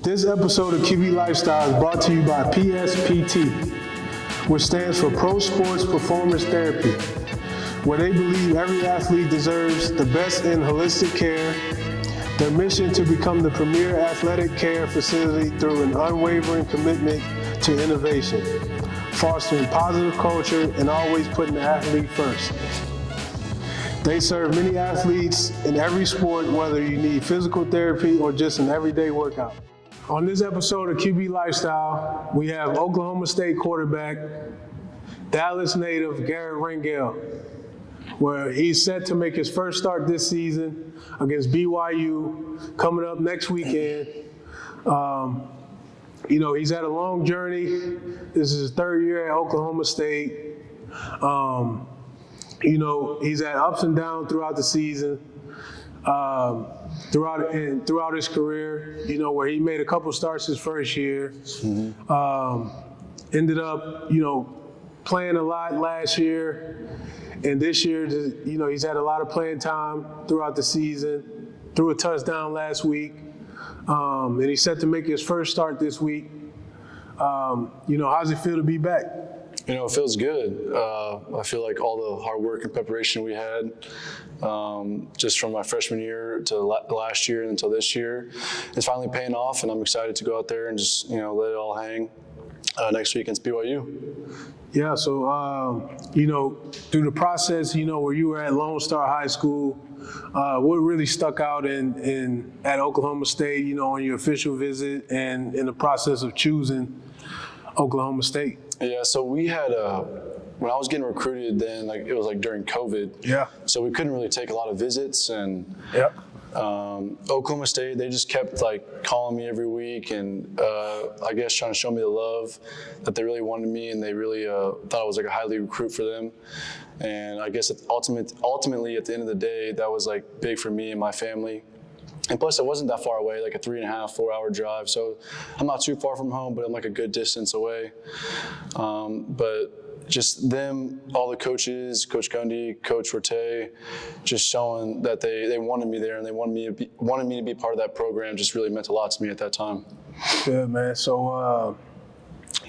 This episode of QB Lifestyle is brought to you by PSPT, which stands for Pro Sports Performance Therapy, where they believe every athlete deserves the best in holistic care. Their mission to become the premier athletic care facility through an unwavering commitment to innovation, fostering positive culture and always putting the athlete first. They serve many athletes in every sport, whether you need physical therapy or just an everyday workout. On this episode of QB Lifestyle, we have Oklahoma State quarterback, Dallas native Garret Rangel, where he's set to make his first start this season against BYU coming up next weekend. He's had a long journey. This is his third year at Oklahoma State. He's had ups and downs throughout the season, throughout his career, where he made a couple starts his first year. Ended up, playing a lot last year. And this year, he's had a lot of playing time throughout the season, threw a touchdown last week, and he's set to make his first start this week. How's it feel to be back? It feels good. I feel like all the hard work and preparation we had, just from my freshman year to last year until this year, is finally paying off, and I'm excited to go out there and just, let it all hang next week against BYU. Yeah, so, through the process, where you were at Lone Star High School, what really stuck out at Oklahoma State, on your official visit and in the process of choosing Oklahoma State? Yeah, so we had when I was getting recruited then, it was during COVID. Yeah. So we couldn't really take a lot of visits, and yep. Oklahoma State, they just kept calling me every week and I guess trying to show me the love that they really wanted me, and they really thought I was a highly recruit for them. And I guess ultimately at the end of the day, that was big for me and my family. And plus, it wasn't that far away, a 3.5, 4-hour drive. So I'm not too far from home, but I'm a good distance away. But just them, all the coaches, Coach Gundy, Coach Rote, just showing that they wanted me there and they wanted me to be part of that program just really meant a lot to me at that time. Good, man. So,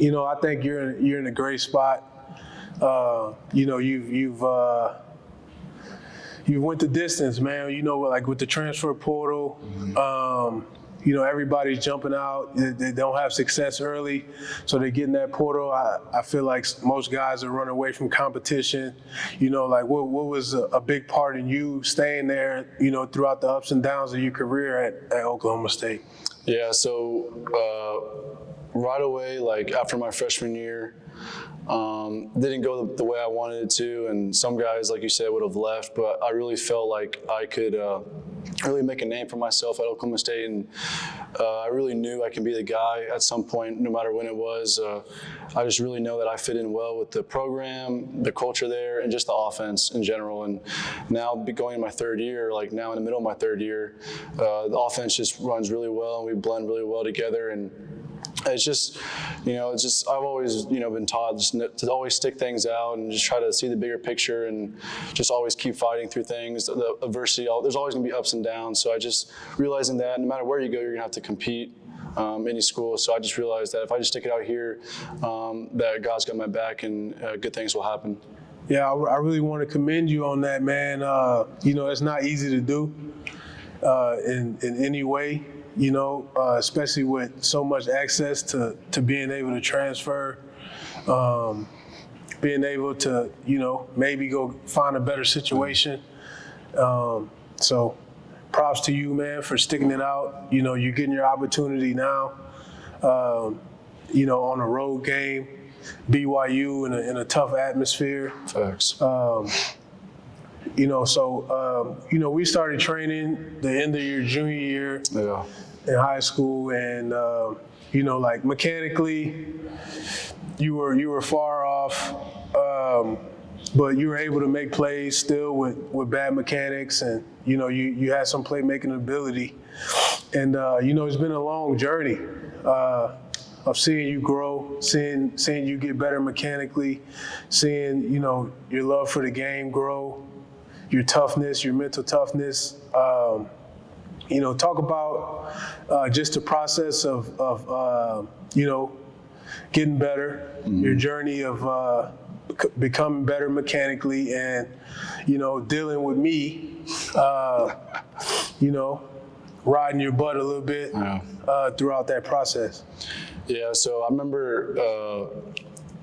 I think you're in a great spot. You went the distance, man. With the transfer portal, everybody's jumping out. They don't have success early, so they get in that portal. I feel like most guys are running away from competition. What was a big part in you staying there, throughout the ups and downs of your career at Oklahoma State? Yeah, so right away, after my freshman year, didn't go the way I wanted it to, and some guys, like you said, would have left, but I really felt like I could really make a name for myself at Oklahoma State, and I really knew I could be the guy at some point, no matter when it was. I just really know that I fit in well with the program, the culture there, and just the offense in general. And now going in my third year, now in the middle of my third year, the offense just runs really well, and we blend really well together. And it's just, I've always, been taught just to always stick things out and just try to see the bigger picture and just always keep fighting through things. The adversity, there's always going to be ups and downs. So I just realizing that no matter where you go, you're going to have to compete. Any school. So I just realized that if I just stick it out here, that God's got my back and good things will happen. Yeah, I really want to commend you on that, man. It's not easy to do in any way. Especially with so much access to being able to transfer, being able to, maybe go find a better situation. So props to you, man, for sticking it out. You're getting your opportunity now, on a road game, BYU in a tough atmosphere. Facts. We started training the end of your junior year in high school, and mechanically, you were far off, but you were able to make plays still with bad mechanics, and you had some playmaking ability, and it's been a long journey of seeing you grow, seeing you get better mechanically, seeing your love for the game grow. Your toughness, your mental toughness, talk about just the process of getting better, your journey of becoming better mechanically, and dealing with me, riding your butt a little bit throughout that process. Yeah, so I remember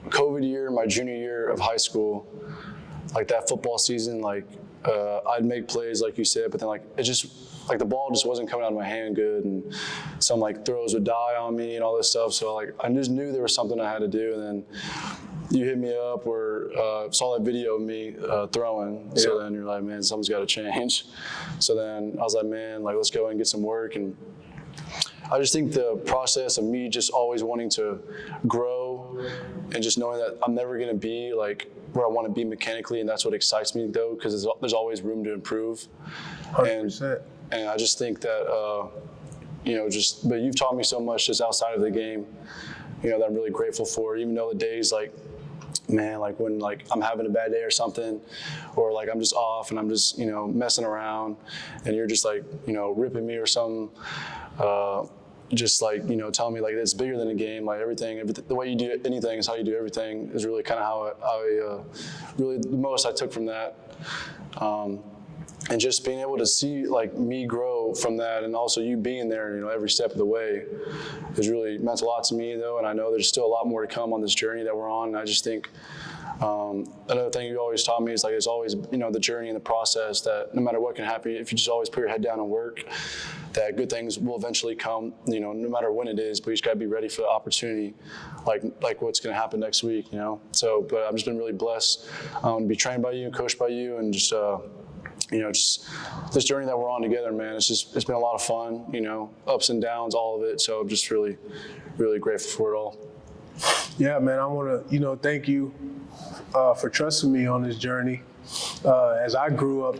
COVID year, my junior year of high school, like that football season, like I'd make plays like you said, but then like it just like the ball just wasn't coming out of my hand good, and some like throws would die on me and all this stuff. So like I just knew there was something I had to do, and then you hit me up or saw that video of me throwing. Yeah. So then you're like, man, something's got to change. So then I was like, man, like let's go and get some work. And I just think the process of me just always wanting to grow and just knowing that I'm never going to be like where I want to be mechanically, and that's what excites me though, because there's always room to improve. 100%. And I just think that, but you've taught me so much just outside of the game, that I'm really grateful for, even though the days like, man, like when like I'm having a bad day or something, or like I'm just off and I'm just, messing around and you're just like, ripping me or something, just like, telling me like it's bigger than a game, like everything, the way you do anything is how you do everything is really kind of how I really the most I took from that. And just being able to see like me grow from that, and also you being there, every step of the way has really meant a lot to me though. And I know there's still a lot more to come on this journey that we're on. And I just think another thing you always taught me is like, it's always, the journey and the process that no matter what can happen, if you just always put your head down and work, that good things will eventually come, no matter when it is, but you just gotta be ready for the opportunity, like what's gonna happen next week, So, but I've just been really blessed to be trained by you and coached by you, and just, just this journey that we're on together, man, it's been a lot of fun, ups and downs, all of it. So I'm just really, really grateful for it all. Yeah, man, I want to, thank you for trusting me on this journey as I grew up,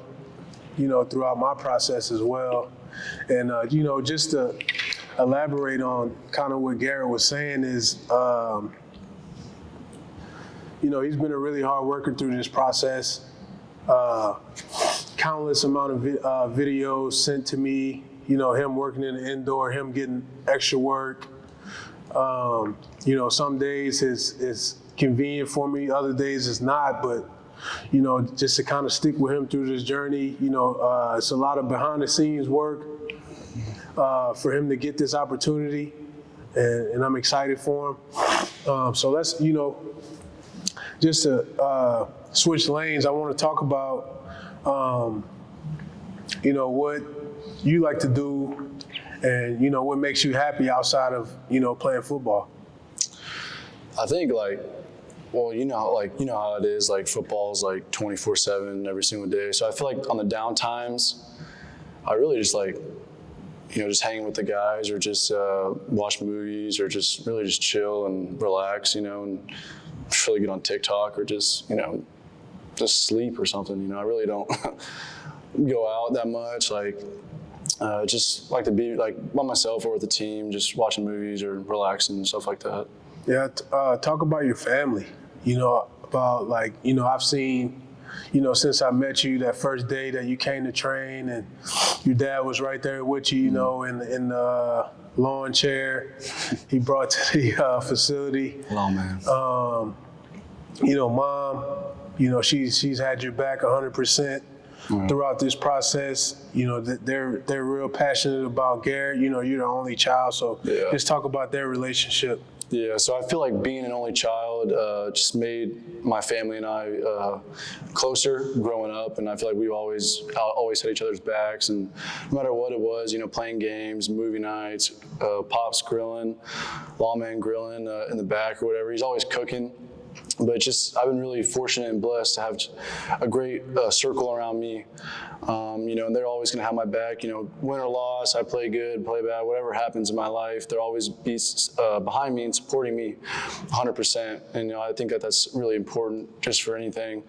throughout my process as well. And, just to elaborate on kind of what Garret was saying is, he's been a really hard worker through this process. Countless amount of videos sent to me, him working in the indoor, him getting extra work. Some days it's convenient for me, other days it's not, but, just to kind of stick with him through this journey, it's a lot of behind the scenes work for him to get this opportunity, and I'm excited for him. So let's, just to switch lanes, I want to talk about, what you like to do and, what makes you happy outside of, playing football. I think well, how it is, like football is like 24/7 every single day. So I feel like on the down times, I really just like, just hanging with the guys, or just watch movies, or just really just chill and relax, and really get on TikTok, or just, just sleep or something. I really don't go out that much. Like, just like to be like by myself or with the team, just watching movies or relaxing and stuff like that. Yeah, talk about your family. About like, I've seen, since I met you that first day that you came to train, and your dad was right there with you, in the lawn chair he brought to the facility. Oh, man. Mom, she's had your back 100% throughout this process. They're real passionate about Garret. You're the only child, so just talk about their relationship. Yeah, so I feel like being an only child just made my family and I closer growing up, and I feel like we always had each other's backs, and no matter what it was, playing games, movie nights, Pop's grilling, Lawman grilling in the back or whatever, he's always cooking. But I've been really fortunate and blessed to have a great circle around me, and they're always going to have my back. Win or loss, I play good, play bad, whatever happens in my life, they'll always be behind me and supporting me 100%. And I think that's really important just for anything.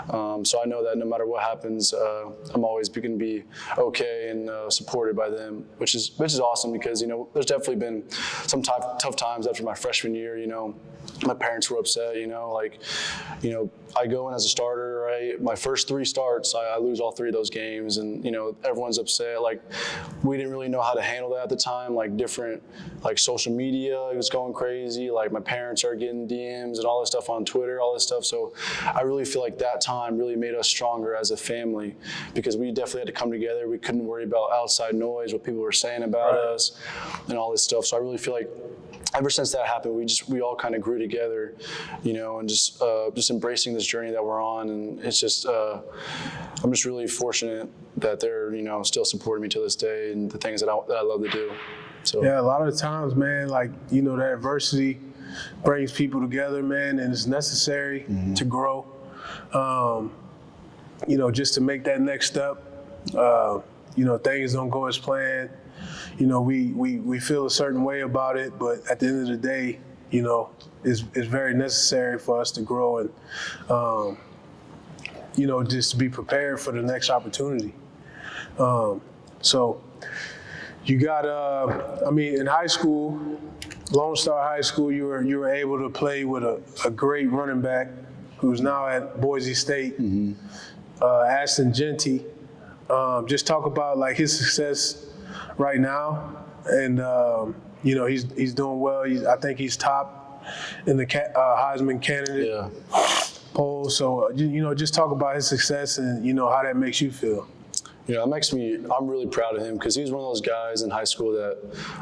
So I know that no matter what happens, I'm always going to be okay and supported by them, which is awesome, because there's definitely been some tough times after my freshman year. My parents were upset, like, I go in as a starter, right? My first 3 starts, I lose all 3 of those games, and everyone's upset. Like, we didn't really know how to handle that at the time. Like, different, like, social media was going crazy. Like, my parents are getting DMs and all this stuff on Twitter, all this stuff. So I really feel like that time really made us stronger as a family, because we definitely had to come together. We couldn't worry about outside noise, what people were saying about us, and all this stuff. So I really feel like ever since that happened, we all kind of grew together, and just embracing this journey that we're on. And it's just, I'm just really fortunate that they're, still supporting me to this day and the things that I love to do. So yeah, a lot of the times, man, like, that adversity brings people together, man, and it's necessary to grow. Just to make that next step. Things don't go as planned. We feel a certain way about it, but at the end of the day, it's very necessary for us to grow and, just to be prepared for the next opportunity. So you got, in high school, Lone Star High School, you were able to play with a great running back who's now at Boise State, Ashton Genty. Just talk about like his success right now, and he's doing well. I think he's top in the Heisman candidate poll. So just talk about his success and how that makes you feel. I'm really proud of him, because he was one of those guys in high school that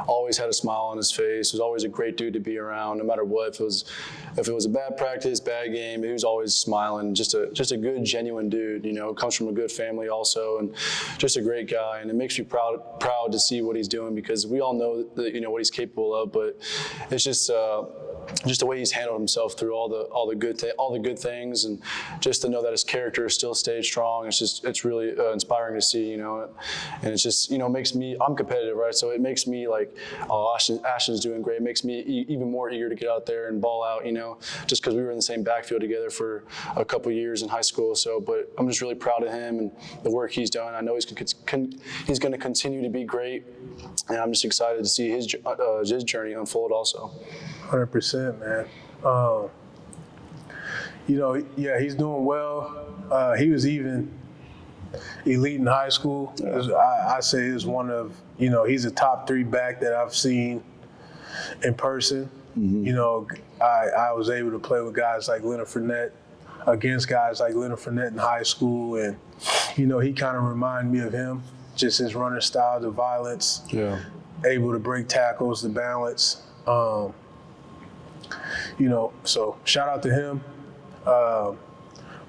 always had a smile on his face. He was always a great dude to be around, no matter what. If it was a bad practice, bad game, he was always smiling. Just a good, genuine dude. Comes from a good family also, and just a great guy. And it makes me proud to see what he's doing, because we all know that, what he's capable of. But it's just the way he's handled himself through all the good things, and just to know that his character still stayed strong. It's really inspiring to see, and it's just makes me, I'm competitive, right? So it makes me like, oh, Ashton's doing great. It makes me even more eager to get out there and ball out, just because we were in the same backfield together for a couple of years in high school. So, but I'm just really proud of him and the work he's done. I know he's going to continue to be great, and I'm just excited to see his journey unfold also. 100%, man. He's doing well. He was even elite in high school. I say he's one of, he's a top 3 back that I've seen in person. I was able to play with guys like Leonard Fournette, against guys like Leonard Fournette in high school, and he kind of reminded me of him, just his running style, the violence, able to break tackles, the balance. So shout out to him.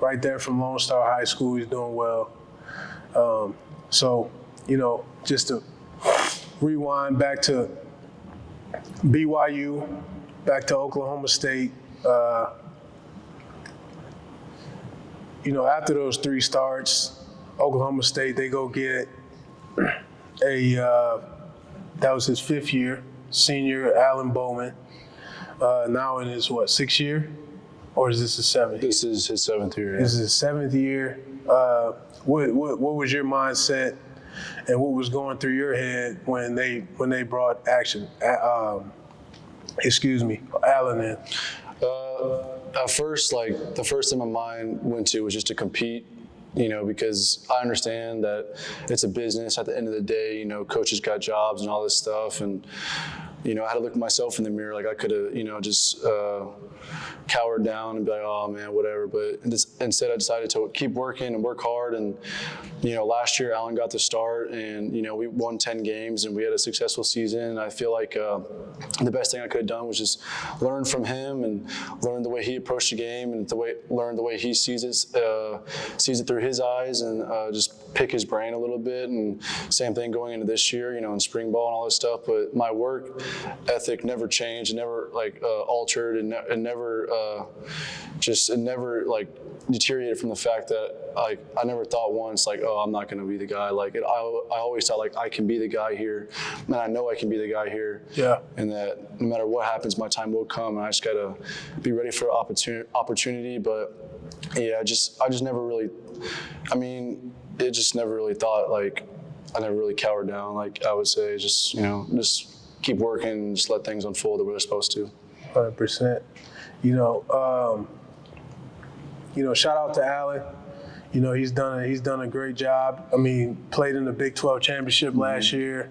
Right there from Lone Star High School, he's doing well. Just to rewind back to BYU, back to Oklahoma State. After those 3 starts, Oklahoma State, they go get that was his 5th year, senior Allan Bowman. Now in his 6th year, or is this his 7th? This is his 7th year. Yeah. This is his 7th year. What was your mindset, and what was going through your head when they brought Allan in? At first, the first thing my mind went to was just to compete. Because I understand that it's a business. At the end of the day, coaches got jobs and all this stuff, and I had to look at myself in the mirror. Like, I could have, just cowered down and be like, oh man, whatever. But instead, I decided to keep working and work hard. And last year, Allan got the start, and we won 10 games, and we had a successful season. And I feel like the best thing I could have done was just learn from him and learn the way he approached the game, and learn the way he sees it through his eyes, and just pick his brain a little bit. And same thing going into this year, in spring ball and all this stuff. But my work ethic never changed, never altered, and never deteriorated from the fact that I never thought once oh, I'm not going to be the guy. I always thought I can be the guy here, and I know I can be the guy here. Yeah. And that no matter what happens, my time will come, and I just got to be ready for opportunity. But yeah, I just never really. It just never really thought I never really cowered down. I would say just keep working and just let things unfold the way they're supposed to. 100%. Shout out to Allan. He's done a great job. I mean, played in the Big 12 championship last year.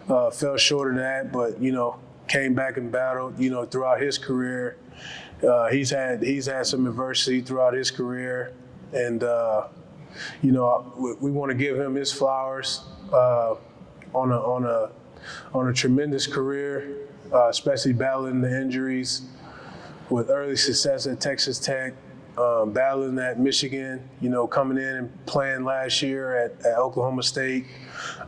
Fell short of that, but came back and battled. Throughout his career, he's had some adversity throughout his career, and we want to give him his flowers on a tremendous career, especially battling the injuries, with early success at Texas Tech. Battling at Michigan, coming in and playing last year at Oklahoma State.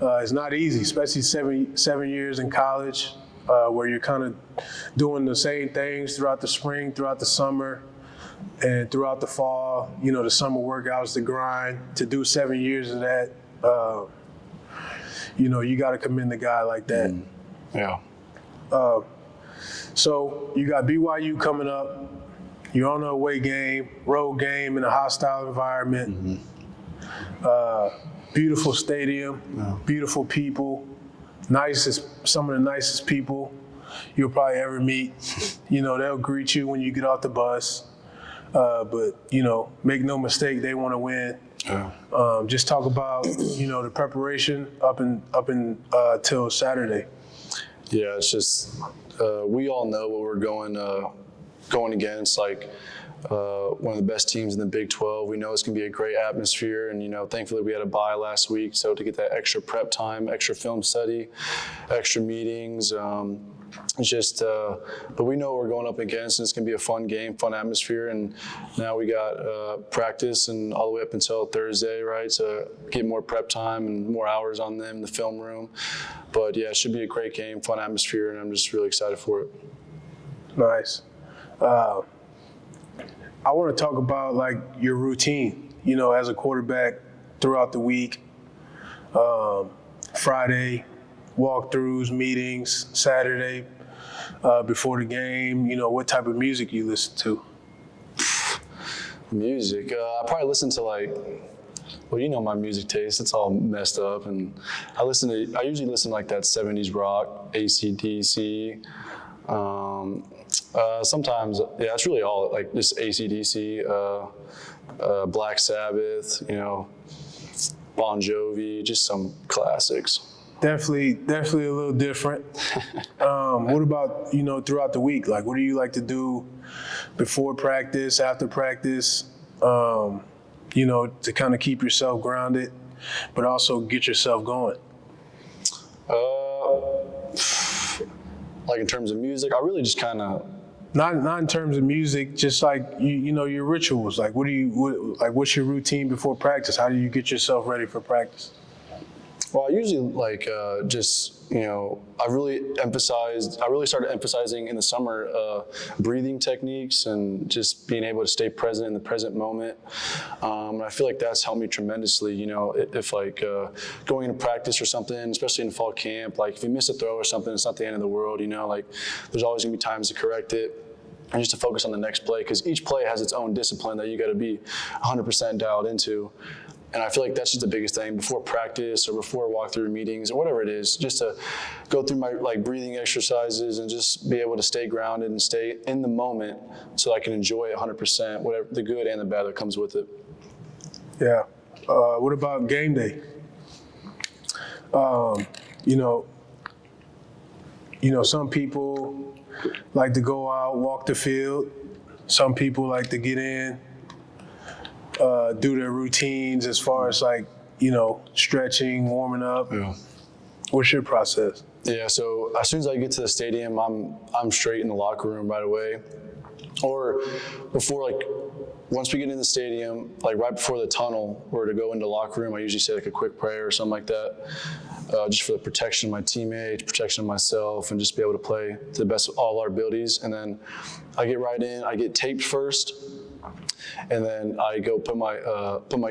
It's not easy, especially seven years in college, where you're kind of doing the same things throughout the spring, throughout the summer, and throughout the fall. The summer workouts, the grind. To do 7 years of that, you got to commend a guy like that. Yeah. So you got BYU coming up. You're on an away game, road game in a hostile environment. Beautiful stadium, beautiful people, some of the nicest people you'll probably ever meet. They'll greet you when you get off the bus. But make no mistake, they want to win. Yeah. Just talk about the preparation up till Saturday. Yeah, it's just we all know what we're going against, like one of the best teams in the Big 12. We know it's going to be a great atmosphere, and thankfully we had a bye last week, so to get that extra prep time, extra film study, extra meetings, it's just but we know what we're going up against, and it's going to be a fun game, fun atmosphere. And now we got practice and all the way up until Thursday, right, so get more prep time and more hours on them in the film room. But yeah, it should be a great game, fun atmosphere, and I'm just really excited for it. Nice. I want to talk about like your routine, as a quarterback throughout the week. Friday, walkthroughs, meetings, Saturday, before the game, what type of music you listen to? Music, I probably listen to my music taste, it's all messed up, and I usually listen to like that 70s rock, AC/DC. Sometimes, yeah, it's really all like just AC/DC, Black Sabbath, Bon Jovi, just some classics. Definitely a little different. What about, throughout the week? Like, what do you like to do before practice, after practice, to kind of keep yourself grounded, but also get yourself going? Like in terms of music, I really just kind of not in terms of music, just like your rituals. Like what's your routine before practice? How do you get yourself ready for practice? Well, I usually I really started emphasizing in the summer breathing techniques and just being able to stay present in the present moment. And I feel like that's helped me tremendously. If going into practice or something, especially in fall camp, like if you miss a throw or something, it's not the end of the world. There's always gonna be times to correct it. And just to focus on the next play, because each play has its own discipline that you got to be 100% dialed into. And I feel like that's just the biggest thing before practice or before walkthrough meetings or whatever it is, just to go through my breathing exercises and just be able to stay grounded and stay in the moment so I can enjoy it 100%, whatever the good and the bad that comes with it. Yeah. What about game day? Some people like to go out, walk the field. Some people like to get in, do their routines as far as stretching, warming up. Yeah. What's your process? Yeah, so as soon as I get to the stadium, I'm straight in the locker room right away. Or before, once we get in the stadium, right before the tunnel or to go into the locker room, I usually say a quick prayer or something like that, just for the protection of my teammates, protection of myself, and just be able to play to the best of all our abilities. And then I get right in, I get taped first, and then I go put my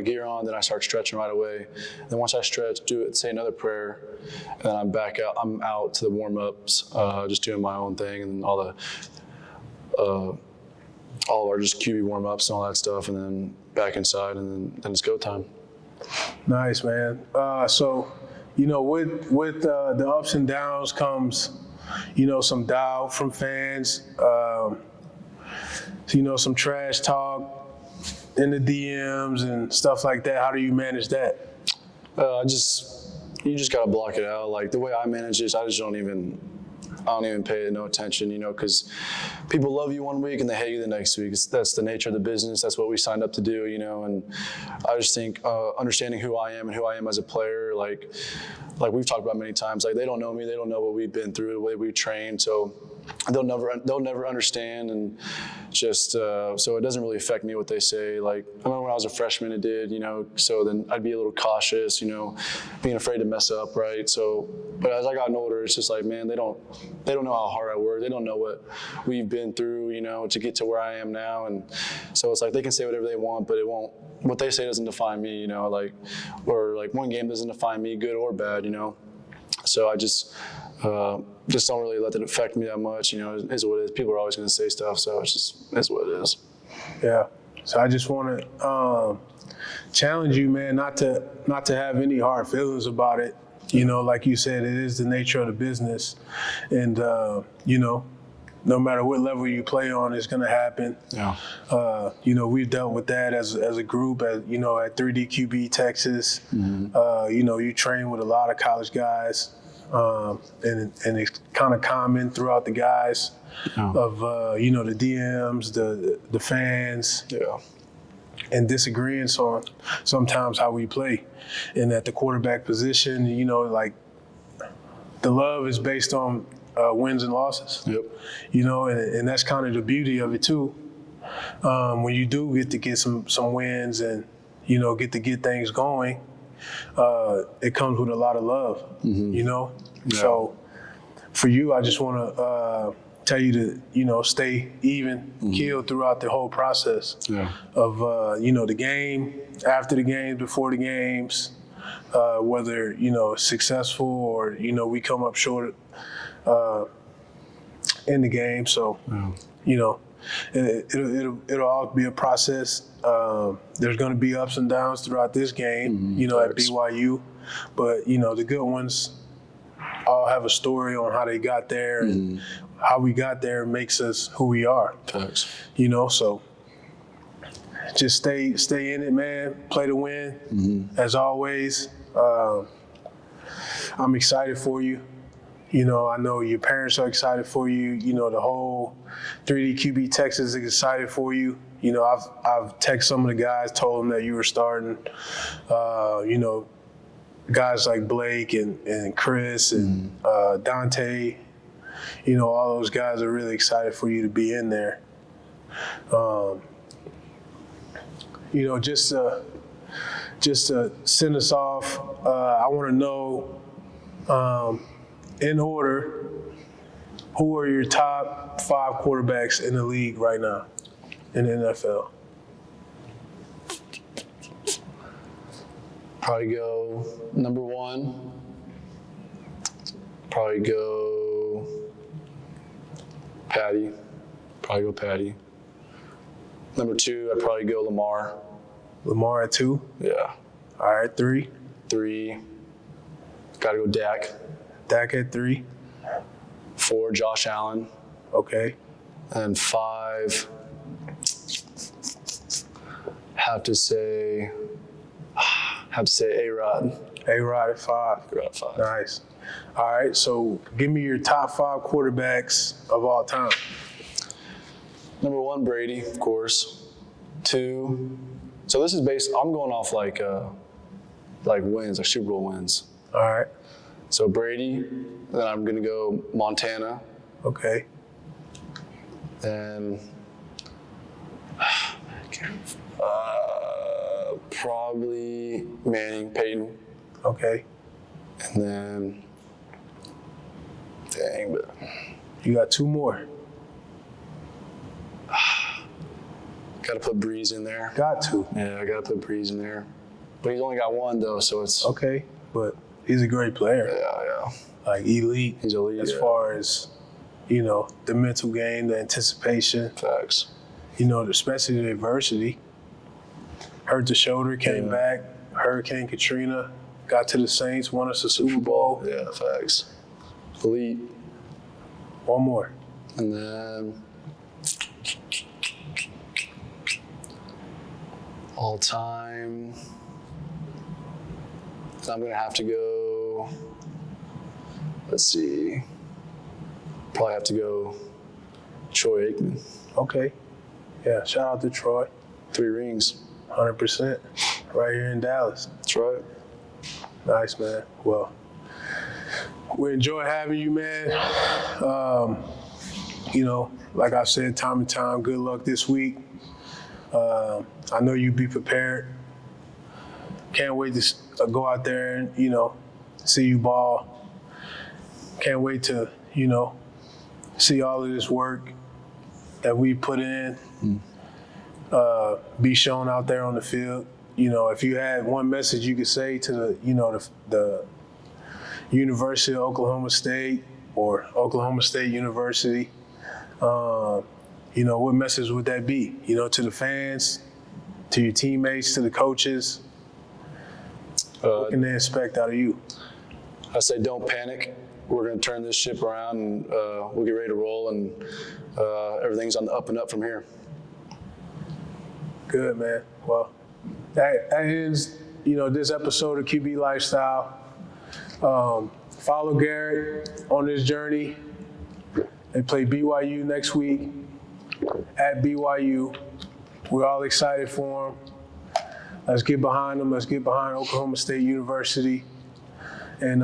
gear on, then I start stretching right away. And then once I stretch, say another prayer, and then I'm back out. I'm out to the warm-ups, just doing my own thing, and all of our just QB warm-ups and all that stuff, and then back inside, and then it's go time. Nice, man. So, with the ups and downs comes some doubt from fans, some trash talk in the DMs and stuff like that? How do you manage that? You just gotta block it out. Like the way I manage this, I don't even pay no attention, because people love you one week and they hate you the next week. That's the nature of the business. That's what we signed up to do, and I just think understanding who I am and who I am as a player, like we've talked about many times, like they don't know me, they don't know what we've been through, the way we train, so they'll never understand, and just so it doesn't really affect me what they say. Like I remember when I was a freshman, it did, so then I'd be a little cautious, being afraid to mess up, right? So, but as I got older, it's just like, man, they don't know how hard I work. They don't know what we've been through, to get to where I am now, and so it's like they can say whatever they want, but it won't. What they say doesn't define me, or one game doesn't define me, good or bad, So I just don't really let it affect me that much, it is what it is. People are always going to say stuff, so it's what it is. Yeah. So I just want to challenge you, man, not to have any hard feelings about it. Like you said, it is the nature of the business, and no matter what level you play on, it's going to happen. Yeah. We've dealt with that as a group, at 3D QB Texas. Mm-hmm. You train with a lot of college guys. And it's kind of common throughout the guys of, the DMs, the fans, and disagreeing on sometimes how we play. And at the quarterback position, the love is based on wins and losses. Yep. And that's kind of the beauty of it too. When you do get to get some wins and, get to get things going, it comes with a lot of love, mm-hmm. Yeah. So for you, I just want to tell you to, stay even, mm-hmm. keel throughout the whole process of, the game, after the games, before the games, whether, successful or, we come up short in the game. So, it'll all be a process. There's going to be ups and downs throughout this game, mm-hmm. At BYU. But, the good ones all have a story on how they got there, mm-hmm. and how we got there makes us who we are. Thanks. So just stay in it, man. Play to win, mm-hmm. as always. I'm excited for you. I know your parents are excited for you. The whole 3D QB Texas is excited for you. I've texted some of the guys, told them that you were starting. Guys like Blake and Chris and Dante, all those guys are really excited for you to be in there. Just to send us off, I want to know, in order, who are your top 5 quarterbacks in the league right now in the NFL? Probably go number 1. Probably go Patty. Number 2, I'd probably go Lamar. Lamar at 2? Yeah. All right, 3? 3, gotta go Dak. Dak at 3? 4, Josh Allen. Okay. And 5, have to say A-Rod. A-Rod at 5. A-Rod at 5. Nice. All right, so give me your top 5 quarterbacks of all time. Number 1, Brady, of course. 2, so this is I'm going off like wins, like Super Bowl wins. All right. So Brady, then I'm going to go Montana. Okay. Then probably Peyton. Okay. And then, but you got 2 more. Got to put Breeze in there. Got to. Yeah, I got to put Breeze in there. But he's only got 1 though, so it's okay. But he's a great player. Yeah. Like elite. He's elite. As far as, the mental game, the anticipation. Facts. Especially the adversity. Hurt the shoulder, came back. Hurricane Katrina, got to the Saints, won us a Super Bowl. Yeah, facts. Elite. One more. And then all time, I'm going to have to go, let's see, probably have to go Troy Aikman. Okay. Yeah, shout out to Troy. 3 rings. 100%. Right here in Dallas. That's right. Nice, man. Well, we enjoy having you, man. You know, like I said, time and time, good luck this week. I know you be prepared. Can't wait to go out there and, you know, see you ball. Can't wait to, you know, see all of this work that we put in be shown out there on the field. You know, if you had one message you could say to the, you know, the University of Oklahoma State or Oklahoma State University, you know, what message would that be? You know, to the fans, to your teammates, to the coaches? What can they expect out of you? I say don't panic. We're going to turn this ship around and we'll get ready to roll, and everything's on the up and up from here. Good, man. Well, that ends, you know, this episode of QB Lifestyle. Follow Garret on this journey. They play BYU next week at BYU. We're all excited for them. Let's get behind them. Let's get behind Oklahoma State University. And,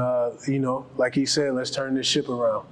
you know, like he said, let's turn this ship around.